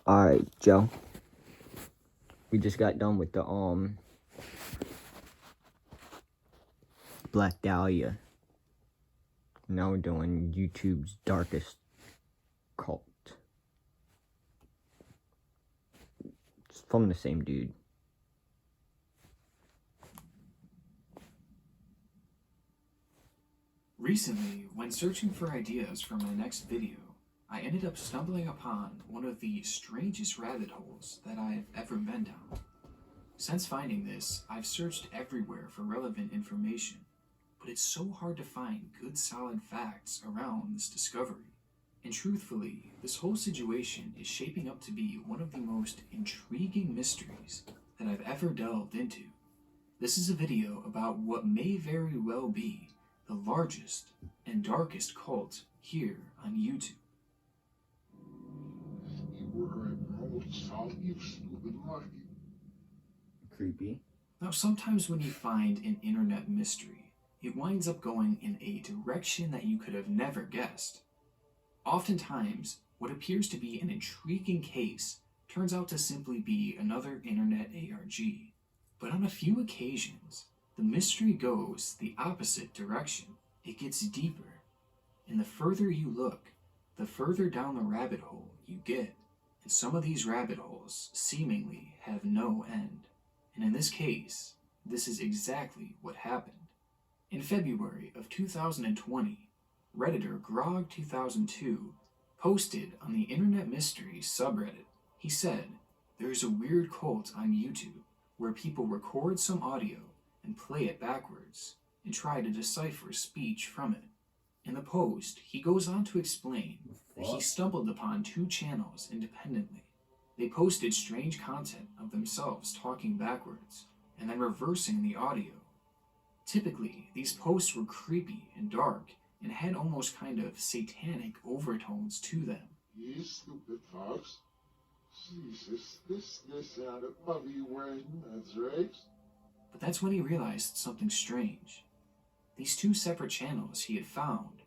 Alright, Joe. We just got done with the Black Dahlia. Now we're doing YouTube's darkest cult. It's from the same dude. Recently, when searching for ideas for my next video, I ended up stumbling upon one of the strangest rabbit holes that I've ever been down. Since finding this, I've searched everywhere for relevant information, but it's so hard to find good solid facts around this discovery. And truthfully, this whole situation is shaping up to be one of the most intriguing mysteries that I've ever delved into. This is a video about what may very well be the largest and darkest cult here on YouTube. Creepy. Now, sometimes when you find an internet mystery, it winds up going in a direction that you could have never guessed. Oftentimes, what appears to be an intriguing case turns out to simply be another internet ARG. But on a few occasions, the mystery goes the opposite direction. It gets deeper, and the further you look, the further down the rabbit hole you get. And some of these rabbit holes seemingly have no end. And in this case, this is exactly what happened. In February of 2020, Redditor Grog2002 posted on the Internet Mysteries subreddit. He said, "There's a weird cult on YouTube where people record some audio and play it backwards and try to decipher speech from it." In the post, he goes on to explain that he stumbled upon two channels independently. They posted strange content of themselves talking backwards and then reversing the audio. Typically, these posts were creepy and dark and had almost kind of satanic overtones to them. You stupid fox. Jesus, this out of puppy wearing that's right. But that's when he realized something strange. These two separate channels he had found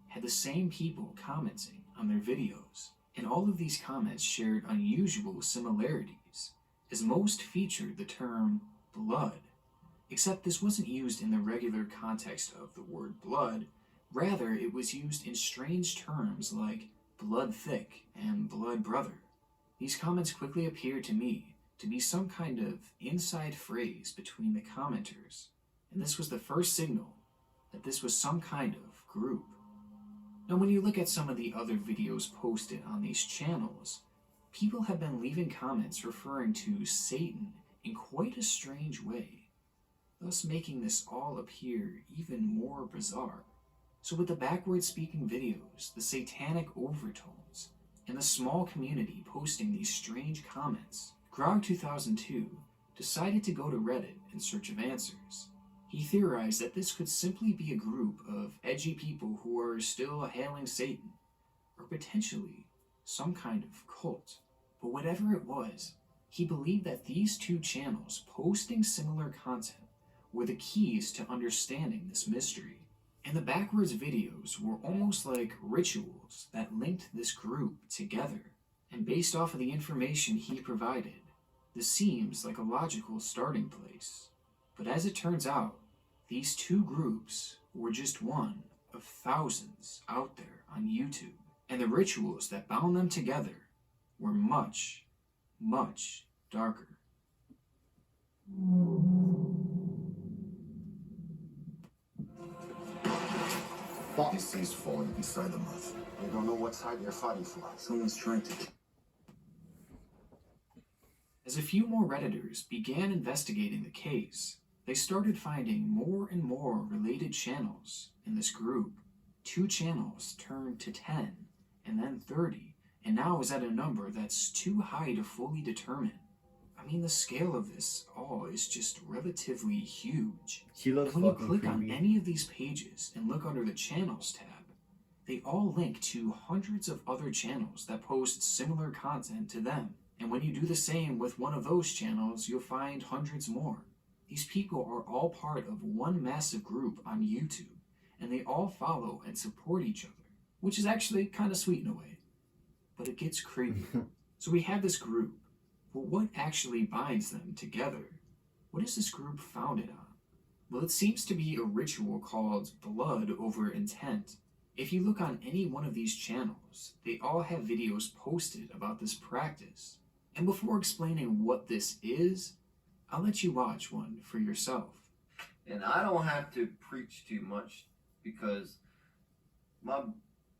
had the same people commenting on their videos, and all of these comments shared unusual similarities, as most featured the term blood, except this wasn't used in the regular context of the word blood. Rather, it was used in strange terms like blood thick and blood brother. These comments quickly appeared to me to be some kind of inside phrase between the commenters, and this was the first signal that this was some kind of group. Now, when you look at some of the other videos posted on these channels, people have been leaving comments referring to Satan in quite a strange way, thus making this all appear even more bizarre. So with the backward speaking videos, the satanic overtones, and the small community posting these strange comments, Grog2002 decided to go to Reddit in search of answers. He theorized that this could simply be a group of edgy people who are still hailing Satan, or potentially some kind of cult. But whatever it was, he believed that these two channels posting similar content were the keys to understanding this mystery. And the backwards videos were almost like rituals that linked this group together. And based off of the information he provided, this seems like a logical starting place. But as it turns out, these two groups were just one of thousands out there on YouTube. And the rituals that bound them together were much, much darker. These seeds falling inside the mouth. They don't know what side they're fighting for. Someone's trying to... As a few more Redditors began investigating the case, they started finding more and more related channels in this group. 2 channels turned to 10, and then 30, and now is at a number that's too high to fully determine. I mean, the scale of this all is just relatively huge. She looks And when you fucking click creepy. on any of these pages and look under the channels tab, they all link to hundreds of other channels that post similar content to them. And when you do the same with one of those channels, you'll find hundreds more. These people are all part of one massive group on YouTube, and they all follow and support each other, which is actually kind of sweet in a way. But it gets creepy. So we have this group, but what actually binds them together? What is this group founded on? Well, it seems to be a ritual called blood over intent. If you look on any one of these channels, they all have videos posted about this practice. And before explaining what this is, I'll let you watch one for yourself. And I don't have to preach too much because my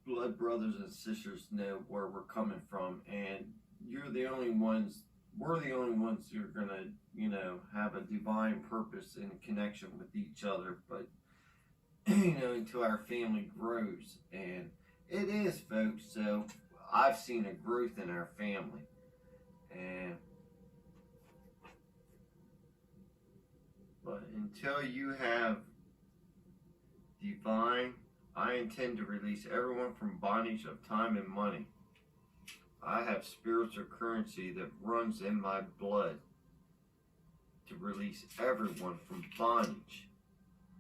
blood brothers and sisters know where we're coming from, and we're the only ones who are gonna, have a divine purpose and connection with each other. But until our family grows, and it is, folks. So I've seen a growth in our family, but until you have divine, I intend to release everyone from bondage of time and money. I have spiritual currency that runs in my blood to release everyone from bondage.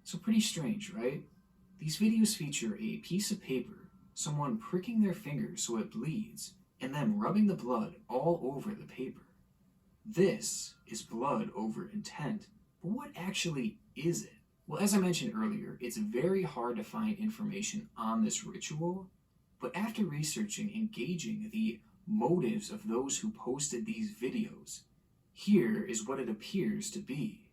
So pretty strange, right? These videos feature a piece of paper, someone pricking their finger so it bleeds, and then rubbing the blood all over the paper. This is blood over intent, but what actually is it? Well, as I mentioned earlier, it's very hard to find information on this ritual, but after researching and gauging the motives of those who posted these videos, here is what it appears to be.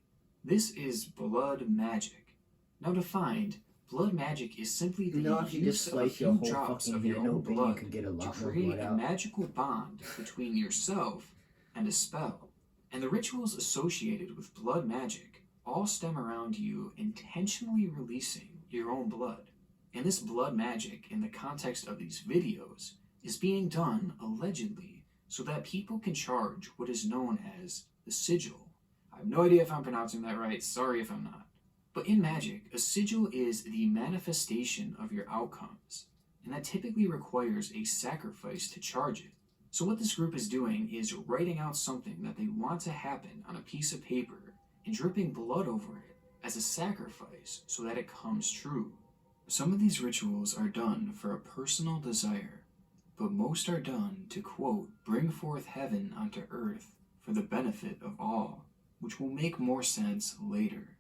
This is blood magic. Now defined, blood magic is simply the if you use just of a slice your few whole drops fucking of your head own open, you blood could get a to lot more create blood a out. magical bond between yourself and a spell. And the rituals associated with blood magic all stem around you intentionally releasing your own blood. And this blood magic, in the context of these videos, is being done allegedly so that people can charge what is known as the sigil. I have no idea if I'm pronouncing that right, sorry if I'm not. But in magic, a sigil is the manifestation of your outcomes, and that typically requires a sacrifice to charge it. So what this group is doing is writing out something that they want to happen on a piece of paper and dripping blood over it as a sacrifice so that it comes true. Some of these rituals are done for a personal desire, but most are done to, quote, bring forth heaven onto earth for the benefit of all, which will make more sense later.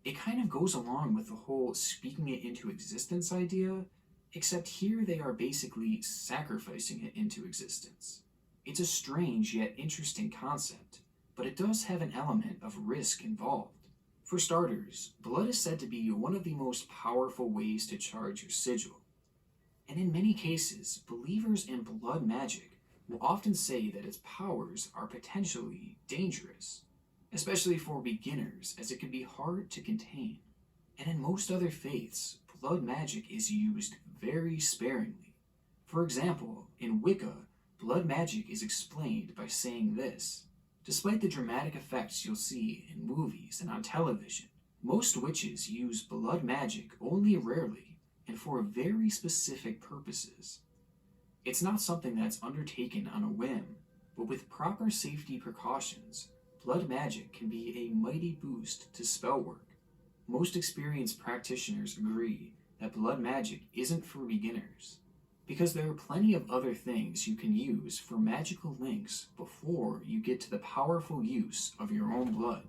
It kind of goes along with the whole speaking it into existence idea, except here they are basically sacrificing it into existence. It's a strange yet interesting concept, but it does have an element of risk involved. For starters, blood is said to be one of the most powerful ways to charge your sigil. And in many cases, believers in blood magic will often say that its powers are potentially dangerous, especially for beginners, as it can be hard to contain. And in most other faiths, blood magic is used very sparingly. For example, in Wicca, blood magic is explained by saying this: despite the dramatic effects you'll see in movies and on television, most witches use blood magic only rarely and for very specific purposes. It's not something that's undertaken on a whim, but with proper safety precautions, blood magic can be a mighty boost to spell work. Most experienced practitioners agree that blood magic isn't for beginners, because there are plenty of other things you can use for magical links before you get to the powerful use of your own blood.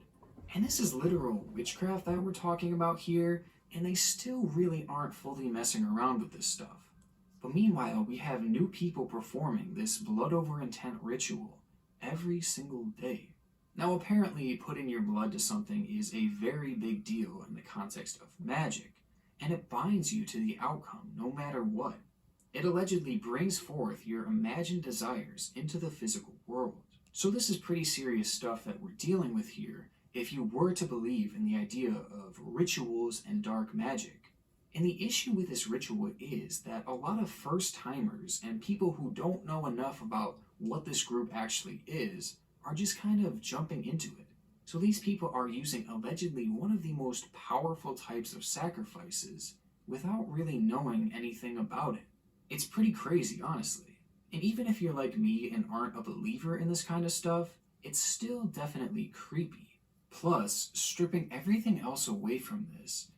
And this is literal witchcraft that we're talking about here, and they still really aren't fully messing around with this stuff. But meanwhile, we have new people performing this blood over intent ritual every single day. Now apparently putting your blood to something is a very big deal in the context of magic, and it binds you to the outcome no matter what. It allegedly brings forth your imagined desires into the physical world. So this is pretty serious stuff that we're dealing with here if you were to believe in the idea of rituals and dark magic. And the issue with this ritual is that a lot of first-timers and people who don't know enough about what this group actually is are just kind of jumping into it. So these people are using allegedly one of the most powerful types of sacrifices without really knowing anything about it. It's pretty crazy, honestly. And even if you're like me and aren't a believer in this kind of stuff, it's still definitely creepy. Plus, stripping everything else away from this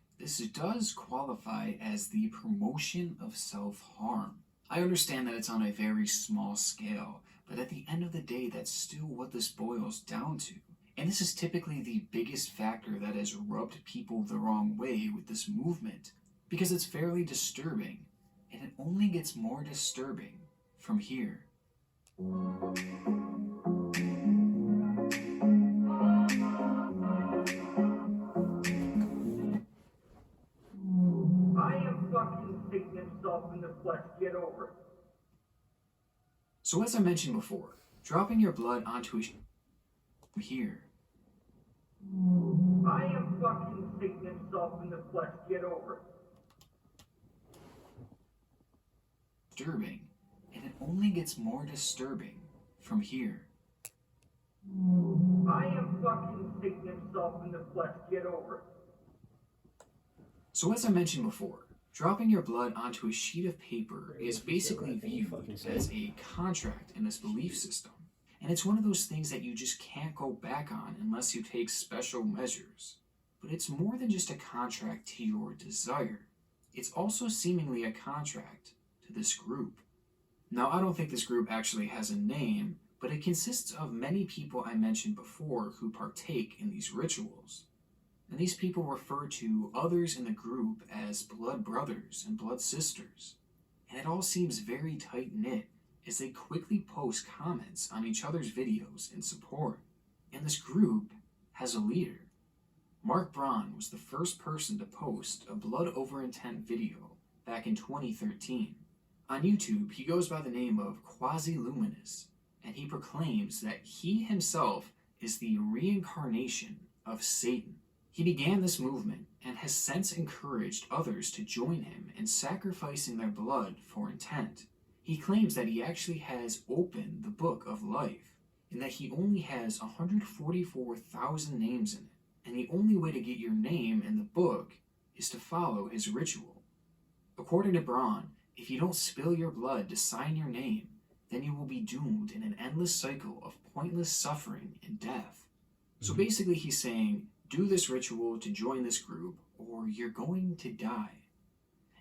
does qualify as the promotion of self-harm. I understand that it's on a very small scale, But at the end of the day, that's still what this boils down to. And this is typically the biggest factor that has rubbed people the wrong way with this movement, because it's fairly disturbing, and it only gets more disturbing from here. I am fucking Satan himself in the flesh. Get over it. So as I mentioned before, dropping your blood onto a here. I am fucking Satan himself in the flesh. Get over it. Disturbing, and it only gets more disturbing from here. I am fucking Satan himself in the flesh. Get over it. So as I mentioned before, dropping your blood onto a sheet of paper is basically viewed as a contract in this belief system. And it's one of those things that you just can't go back on unless you take special measures. But it's more than just a contract to your desire. It's also seemingly a contract to this group. Now, I don't think this group actually has a name, but it consists of many people I mentioned before who partake in these rituals. And these people refer to others in the group as blood brothers and blood sisters. And it all seems very tight-knit as they quickly post comments on each other's videos in support. And this group has a leader. Mark Braun was the first person to post a blood over intent video back in 2013. On YouTube, he goes by the name of Quasi-Luminous, and he proclaims that he himself is the reincarnation of Satan. He began this movement and has since encouraged others to join him in sacrificing their blood for intent. He claims that he actually has opened the book of life, and that he only has 144,000 names in it, and the only way to get your name in the book is to follow his ritual. According to Braun, if you don't spill your blood to sign your name, then you will be doomed in an endless cycle of pointless suffering and death. So basically he's saying, do this ritual to join this group, or you're going to die.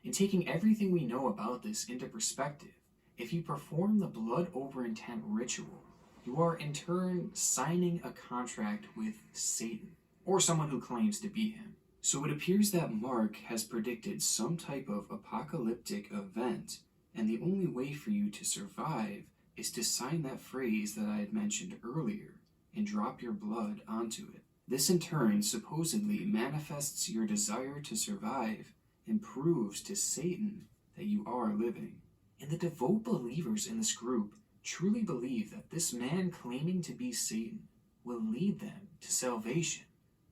And taking everything we know about this into perspective, if you perform the blood over intent ritual, you are in turn signing a contract with Satan, or someone who claims to be him. So it appears that Mark has predicted some type of apocalyptic event, and the only way for you to survive is to sign that phrase that I had mentioned earlier and drop your blood onto it. This in turn supposedly manifests your desire to survive and proves to Satan that you are living. And the devout believers in this group truly believe that this man claiming to be Satan will lead them to salvation.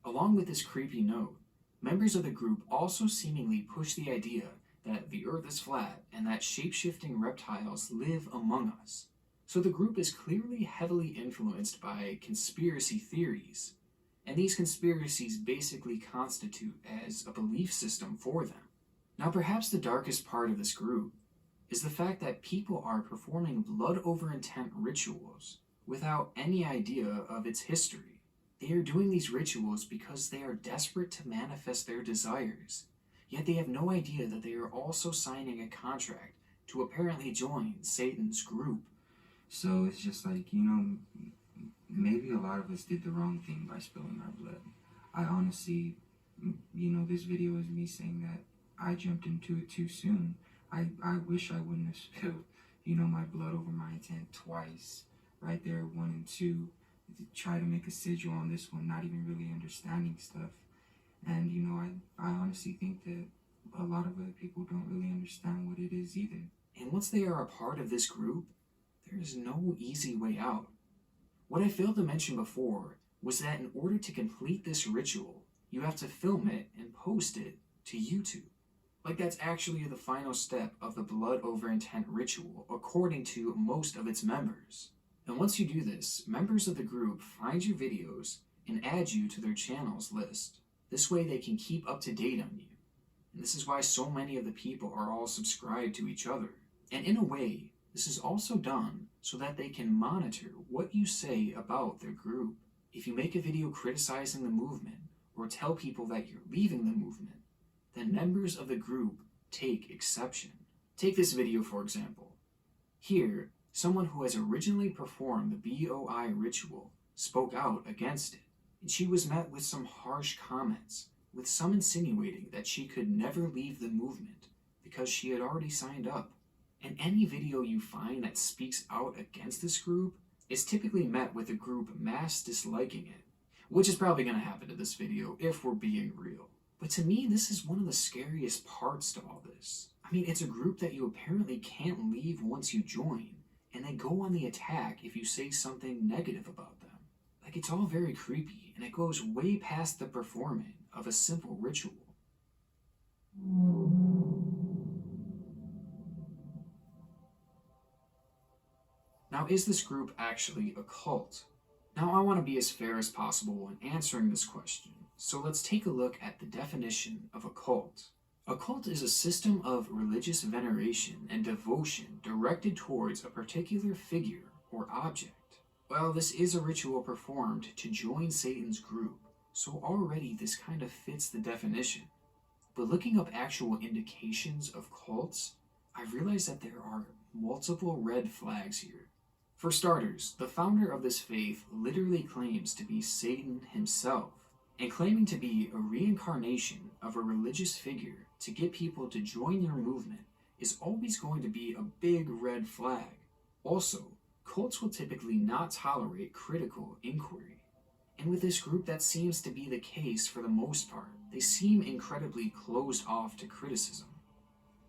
Along with this creepy note, members of the group also seemingly push the idea that the earth is flat and that shape-shifting reptiles live among us. So the group is clearly heavily influenced by conspiracy theories, and these conspiracies basically constitute as a belief system for them. Now perhaps the darkest part of this group is the fact that people are performing blood over intent rituals without any idea of its history. They are doing these rituals because they are desperate to manifest their desires, yet they have no idea that they are also signing a contract to apparently join Satan's group. So it's just like, maybe a lot of us did the wrong thing by spilling our blood. I honestly, this video is me saying that I jumped into it too soon. I wish I wouldn't have spilled, my blood over my intent twice, right there, 1 and 2. To try to make a sigil on this one, not even really understanding stuff. And I honestly think that a lot of other people don't really understand what it is either. And once they are a part of this group, there is no easy way out. What I failed to mention before was that in order to complete this ritual, you have to film it and post it to YouTube. Like that's actually the final step of the blood over intent ritual, according to most of its members. And once you do this, members of the group find your videos and add you to their channels list. This way they can keep up to date on you. And this is why so many of the people are all subscribed to each other. And in a way, this is also done so that they can monitor what you say about their group. If you make a video criticizing the movement or tell people that you're leaving the movement, then members of the group take exception. Take this video for example. Here, Someone who has originally performed the BOI ritual spoke out against it, and she was met with some harsh comments, with some insinuating that she could never leave the movement because she had already signed up. And any video you find that speaks out against this group is typically met with a group mass disliking it, which is probably going to happen to this video if we're being real. But to me, this is one of the scariest parts to all this. I mean, it's a group that you apparently can't leave once you join, and they go on the attack if you say something negative about them. Like, it's all very creepy, and it goes way past the performing of a simple ritual. Now, is this group actually a cult? Now, I want to be as fair as possible when answering this question, so let's take a look at the definition of a cult. A cult is a system of religious veneration and devotion directed towards a particular figure or object. Well, this is a ritual performed to join Satan's group, so already this kind of fits the definition. But looking up actual indications of cults, I realized that there are multiple red flags here. For starters, the founder of this faith literally claims to be Satan himself, and claiming to be a reincarnation of a religious figure to get people to join their movement is always going to be a big red flag. Also, cults will typically not tolerate critical inquiry. And with this group, that seems to be the case for the most part. They seem incredibly closed off to criticism.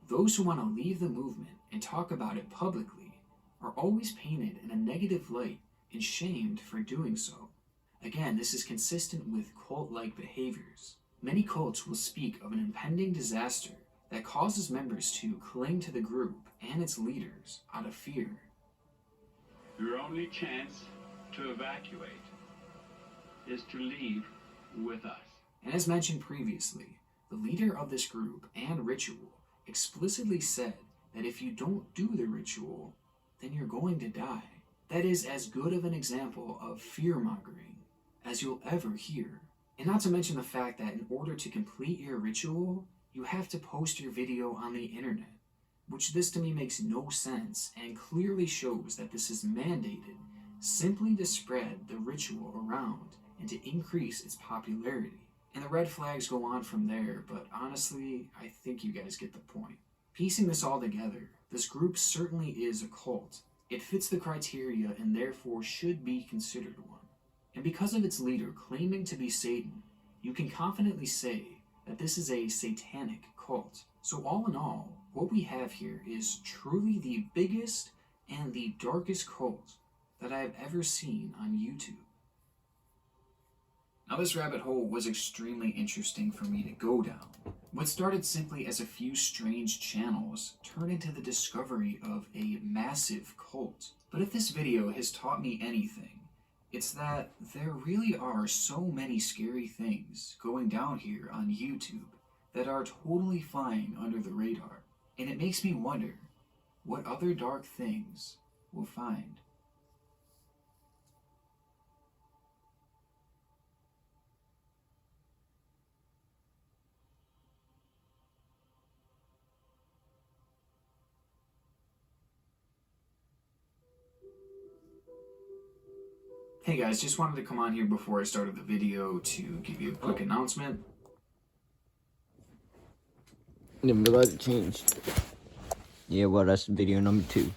Those who want to leave the movement and talk about it publicly are always painted in a negative light and shamed for doing so. Again, this is consistent with cult-like behaviors. Many cults will speak of an impending disaster that causes members to cling to the group and its leaders out of fear. Your only chance to evacuate is to leave with us. And as mentioned previously, the leader of this group and ritual explicitly said that if you don't do the ritual, then you're going to die. That is as good of an example of fear-mongering as you'll ever hear. And not to mention the fact that in order to complete your ritual, you have to post your video on the internet, which this to me makes no sense and clearly shows that this is mandated simply to spread the ritual around and to increase its popularity. And the red flags go on from there, but honestly, I think you guys get the point. Piecing this all together, this group certainly is a cult. It fits the criteria and therefore should be considered one. And because of its leader claiming to be Satan, you can confidently say that this is a satanic cult. So all in all, what we have here is truly the biggest and the darkest cult that I have ever seen on YouTube. Now, this rabbit hole was extremely interesting for me to go down. What started simply as a few strange channels turned into the discovery of a massive cult. But if this video has taught me anything, it's that there really are so many scary things going down here on YouTube that are totally flying under the radar. And it makes me wonder what other dark things we'll find. Hey guys, just wanted to come on here before I started the video to give you a quick announcement. Never let it change. Yeah, well, that's video number 2.